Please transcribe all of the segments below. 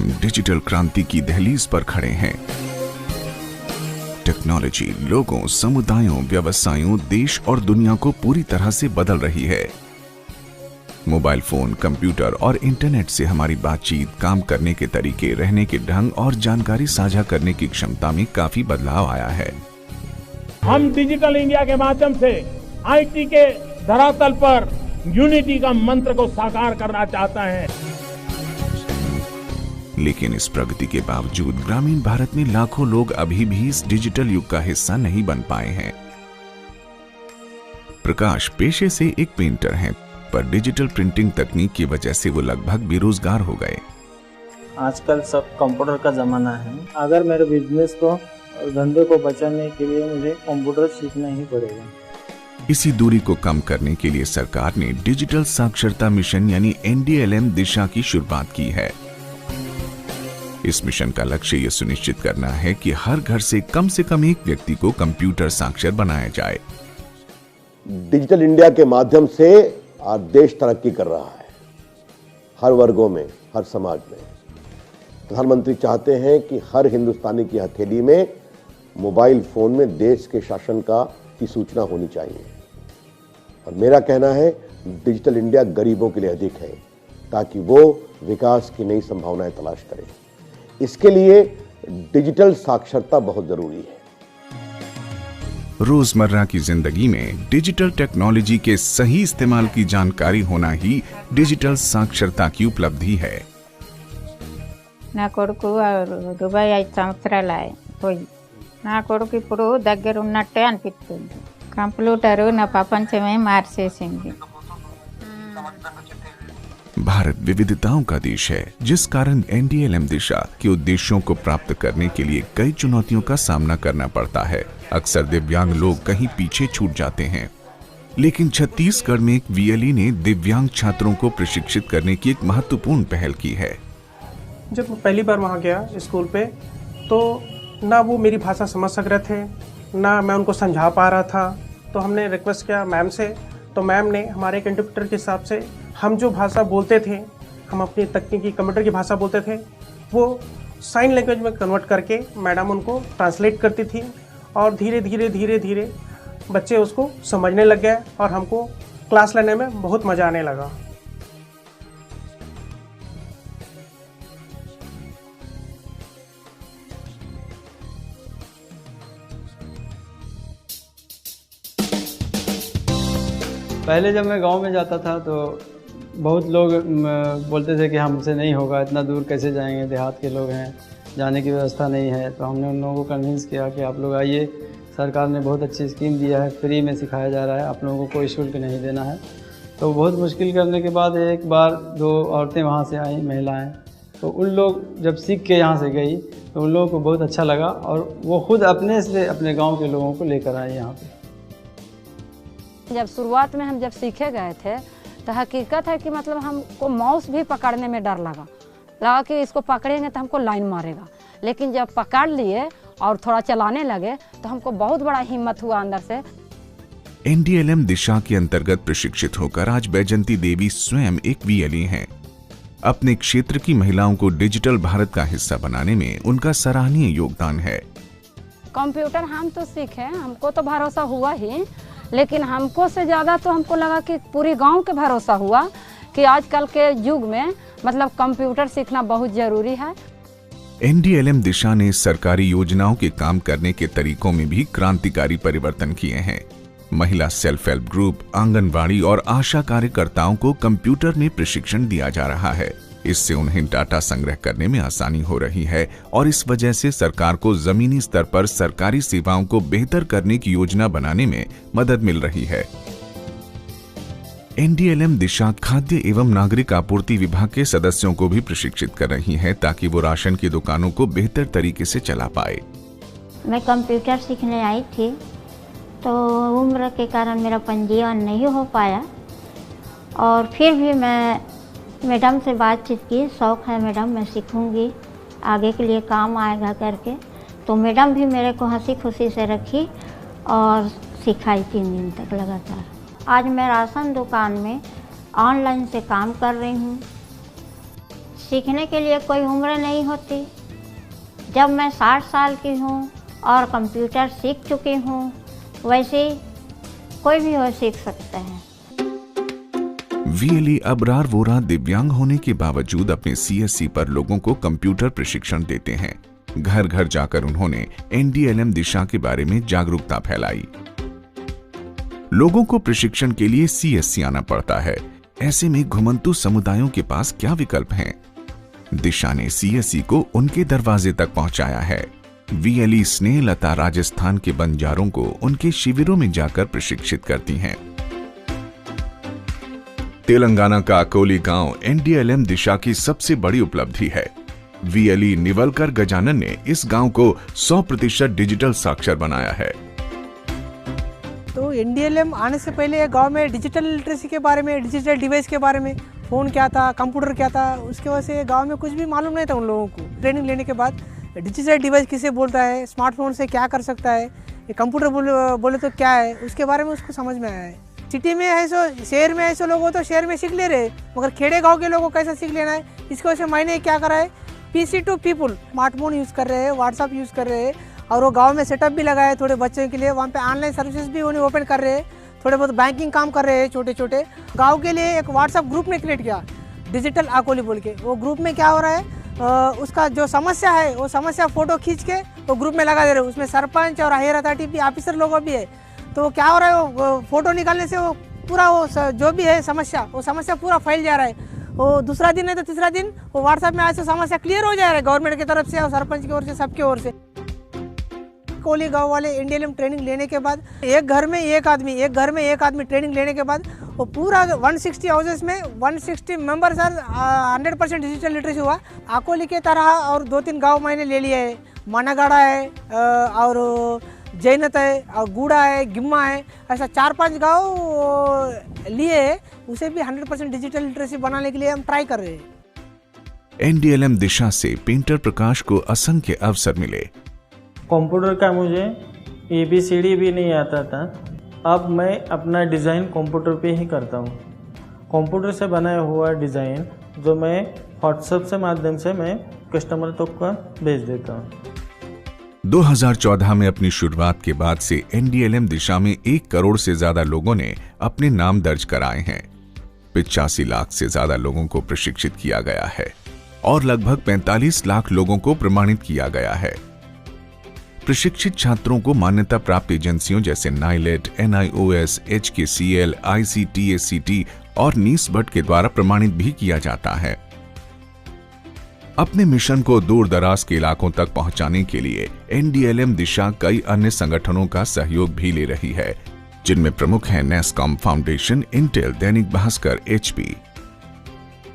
हम डिजिटल क्रांति की दहलीज पर खड़े हैं। टेक्नोलॉजी लोगों, समुदायों, व्यवसायों, देश और दुनिया को पूरी तरह से बदल रही है। मोबाइल फोन, कंप्यूटर और इंटरनेट से हमारी बातचीत, काम करने के तरीके, रहने के ढंग और जानकारी साझा करने की क्षमता में काफी बदलाव आया है। हम डिजिटल इंडिया के माध्यम से आईटी के धरातल पर यूनिटी का मंत्र को साकार करना चाहता है। लेकिन इस प्रगति के बावजूद ग्रामीण भारत में लाखों लोग अभी भी इस डिजिटल युग का हिस्सा नहीं बन पाए हैं। प्रकाश पेशे से एक पेंटर हैं, पर डिजिटल प्रिंटिंग तकनीक की वजह से वो लगभग बेरोजगार हो गए। आजकल सब कंप्यूटर का जमाना है। अगर मेरे बिजनेस को और धंधे को बचाने के लिए मुझे कंप्यूटर सीखना ही पड़ेगा। इसी दूरी को कम करने के लिए सरकार ने डिजिटल साक्षरता मिशन यानी NDLM दिशा की शुरुआत की है। इस मिशन का लक्ष्य ये सुनिश्चित करना है कि हर घर से कम एक व्यक्ति को कंप्यूटर साक्षर बनाया जाए। डिजिटल इंडिया के माध्यम से आज देश तरक्की कर रहा है, हर वर्गों में, हर समाज में। प्रधानमंत्री चाहते हैं कि हर हिंदुस्तानी की हथेली में मोबाइल फोन में देश के शासन की सूचना होनी चाहिए। और मेरा कहना है डिजिटल इंडिया गरीबों के लिए अधिक है, ताकि वो विकास की नई संभावनाएं तलाश करें। इसके लिए डिजिटल साक्षरता बहुत जरूरी है। रोजमर्रा की जिंदगी में डिजिटल टेक्नोलॉजी के सही इस्तेमाल की जानकारी होना ही डिजिटल साक्षरता की उपलब्धि है। నా కొడుకు దుబాయ్ 5 సంవత్సరాలు పోయి నా కొడుకు ఇప్పుడు దగ్గర ఉన్నట్టే అనిపిస్తుంది। కంప్యూటర్ నా ప్రపంచమే మార్చేసింది। भारत विविधताओं का देश है, जिस कारण NDLM दिशा के उद्देश्यों को प्राप्त करने के लिए कई चुनौतियों का सामना करना पड़ता है। अक्सर दिव्यांग लोग कहीं पीछे छूट जाते हैं, लेकिन छत्तीसगढ़ में एक VLE ने दिव्यांग छात्रों को प्रशिक्षित करने की एक महत्वपूर्ण पहल की है। जब मैं पहली बार वहाँ गया स्कूल पे, तो ना वो मेरी भाषा समझ सक रहे थे, ना मैं उनको समझा पा रहा था। तो हमने रिक्वेस्ट किया मैम से, तो मैम ने हमारे कंप्यूटर के हिसाब से हम जो भाषा बोलते थे, हम अपनी तकनीकी कंप्यूटर की भाषा बोलते थे, वो साइन लैंग्वेज में कन्वर्ट करके मैडम उनको ट्रांसलेट करती थी। और धीरे धीरे बच्चे उसको समझने लग गए और हमको क्लास लेने में बहुत मज़ा आने लगा। पहले जब मैं गांव में जाता था तो बहुत लोग बोलते थे कि हमसे नहीं होगा, इतना दूर कैसे जाएंगे, देहात के लोग हैं, जाने की व्यवस्था नहीं है। तो हमने उन लोगों को कन्विंस किया कि आप लोग आइए, सरकार ने बहुत अच्छी स्कीम दिया है, फ्री में सिखाया जा रहा है, आप लोगों को कोई शुल्क नहीं देना है। तो बहुत मुश्किल करने के बाद एक बार 2 औरतें वहाँ से आई, महिलाएँ, तो उन लोग जब सीख के यहाँ से गई तो उन लोगों को बहुत अच्छा लगा और वो खुद अपने से अपने गाँव के लोगों को लेकर आए यहाँ पर। जब शुरुआत में हम जब सीखे गए थे तो हकीकत है कि मतलब हमको माउस भी पकड़ने में डर लगा कि इसको पकड़ेंगे तो हमको लाइन मारेगा। लेकिन जब पकड़ लिए और थोड़ा चलाने लगे तो हमको बहुत बड़ा हिम्मत हुआ अंदर से। NDLM दिशा के अंतर्गत प्रशिक्षित होकर आज बैजंती देवी स्वयं एक VLE हैं। अपने क्षेत्र की महिलाओं को डिजिटल भारत का हिस्सा बनाने में उनका सराहनीय योगदान है। कंप्यूटर हम तो सीखे, हमको तो भरोसा हुआ ही, लेकिन हमको से ज़्यादा तो हमको लगा कि पूरी गांव के भरोसा हुआ कि आजकल के युग में मतलब कंप्यूटर सीखना बहुत ज़रूरी है। NDLM दिशा ने सरकारी योजनाओं के काम करने के तरीकों में भी क्रांतिकारी परिवर्तन किए हैं। महिला सेल्फ हेल्प ग्रुप, आंगनबाड़ी और आशा कार्यकर्ताओं को कंप्यूटर में प्रशिक्षण दिया जा रहा है। इससे उन्हें डाटा संग्रह करने में आसानी हो रही है और इस वजह से सरकार को जमीनी स्तर पर सरकारी सेवाओं को बेहतर करने की योजना बनाने में मदद मिल रही है। NDLM दिशा खाद्य एवं नागरिक आपूर्ति विभाग के सदस्यों को भी प्रशिक्षित कर रही है, ताकि वो राशन की दुकानों को बेहतर तरीके से चला पाए। मैं कंप्यूटर सीखने आई थी, तो उम्र के कारण मेरा पंजीयन नहीं हो पाया और फिर भी मैं मैडम से बातचीत की, शौक़ है मैडम मैं सीखूंगी, आगे के लिए काम आएगा करके। तो मैडम भी मेरे को हंसी खुशी से रखी और सिखाई 3 दिन तक लगातार। आज मैं राशन दुकान में ऑनलाइन से काम कर रही हूँ। सीखने के लिए कोई उम्र नहीं होती। जब मैं 60 साल की हूँ और कंप्यूटर सीख चुकी हूँ, वैसे कोई भी हो सीख सकता है। VLE अबरार वोरा दिव्यांग होने के बावजूद अपने CSC पर लोगों को कंप्यूटर प्रशिक्षण देते हैं। घर घर जाकर उन्होंने NDLM दिशा के बारे में जागरूकता फैलाई। लोगों को प्रशिक्षण के लिए CSC आना पड़ता है। ऐसे में घुमंतु समुदायों के पास क्या विकल्प हैं? दिशा ने CSC को उनके दरवाजे तक पहुंचाया है। VLE स्नेहलता राजस्थान के बंजारों को उनके शिविरों में जाकर प्रशिक्षित करती हैं। तेलंगाना का अकोली गांव NDLM दिशा की सबसे बड़ी उपलब्धि है। VLE निवलकर गजानन ने इस गांव को 100% डिजिटल साक्षर बनाया है। तो NDLM आने से पहले गांव में डिजिटल लिटरेसी के बारे में, डिजिटल डिवाइस के बारे में, फ़ोन क्या था, कंप्यूटर क्या था, उसके वजह से गांव में कुछ भी मालूम नहीं था उन लोगों को। ट्रेनिंग लेने के बाद डिजिटल डिवाइस किसे बोलता है, स्मार्टफोन से क्या कर सकता है, ये कंप्यूटर बोले तो क्या है, उसके बारे में उसको समझ में आया है। सिटी में है सो, शहर में ऐसे लोग हो तो शहर में सीख ले रहे, मगर खेड़े गाँव के लोगों को कैसे सीख लेना है, इसकी वजह से मैंने क्या करा है, PC to people smartphone use कर रहे हैं, व्हाट्सअप यूज़ कर रहे हैं, और वो गांव में सेटअप भी लगाए थोड़े बच्चों के लिए। वहाँ पे ऑनलाइन सर्विसेज भी उन्हें ओपन कर रहे हैं, थोड़े बहुत बैंकिंग काम कर रहे हैं छोटे छोटे। गांव के लिए एक व्हाट्सअप ग्रुप ने क्रिएट किया, डिजिटल अकोली बोल के। वो ग्रुप में क्या हो रहा है, उसका जो समस्या है वो समस्या फ़ोटो खींच के वो ग्रुप में लगा दे रहे हैं। उसमें सरपंच और हायर अथॉरिटी भी, ऑफिसर लोग भी है। तो क्या हो रहा है, वो फ़ोटो निकालने से वो पूरा वो जो भी है समस्या, वो समस्या पूरा फैल जा रहा है। वो दूसरा दिन है तो तीसरा दिन वो व्हाट्सएप में आज से समस्या क्लियर हो जा रहा है, गवर्नमेंट की तरफ से और सरपंच की ओर से, सबकी ओर से। कोली गांव वाले NDLM ट्रेनिंग लेने के बाद एक घर में एक आदमी ट्रेनिंग लेने के बाद वो पूरा 160 हाउसेस में 160 मेंबर्स 100% डिजिटल लिटरेसी हुआ। अकोली के तरह और 2-3 गांव मैंने ले लिए है, मानागाड़ा है और जैनत है और गूड़ा है, गिम्मा है, ऐसा 4-5 गांव लिए है। उसे भी 100% डिजिटल लिटरेसी बनाने के लिए हम ट्राई कर रहे हैं। NDLM दिशा से पेंटर प्रकाश को असंख्य अवसर मिले। कंप्यूटर का मुझे ABCD भी नहीं आता था। अब मैं अपना डिज़ाइन कंप्यूटर पे ही करता हूँ। कंप्यूटर से बनाया हुआ डिज़ाइन जो मैं व्हाट्सएप से माध्यम से मैं कस्टमर तक को भेज देता हूँ। 2014 में अपनी शुरुआत के बाद से NDLM दिशा में 1 करोड़ से ज्यादा लोगों ने अपने नाम दर्ज कराए हैं। 85 लाख से ज्यादा लोगों को प्रशिक्षित किया गया है और लगभग 45 लाख लोगों को प्रमाणित किया गया है। प्रशिक्षित छात्रों को मान्यता प्राप्त एजेंसियों जैसे NILET, NIOS, HKCL, ICTACT और NISBT के द्वारा प्रमाणित भी किया जाता है। अपने मिशन को दूर दराज के इलाकों तक पहुंचाने के लिए NDLM दिशा कई अन्य संगठनों का सहयोग भी ले रही है, जिनमें प्रमुख है NASSCOM foundation, Intel, Dainik Bhaskar, HP।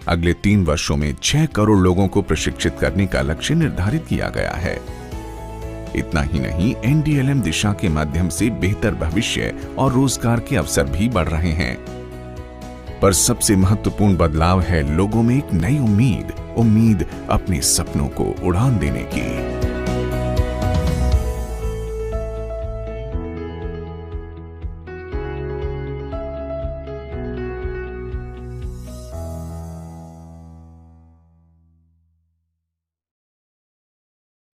अगले 3 वर्षों में 6 करोड़ लोगों को प्रशिक्षित करने का लक्ष्य निर्धारित किया गया है। इतना ही नहीं, NDLM दिशा के माध्यम से बेहतर भविष्य और रोजगार के अवसर भी बढ़ रहे हैं। पर सबसे महत्वपूर्ण बदलाव है लोगों में एक नई उम्मीद अपने सपनों को उड़ान देने की।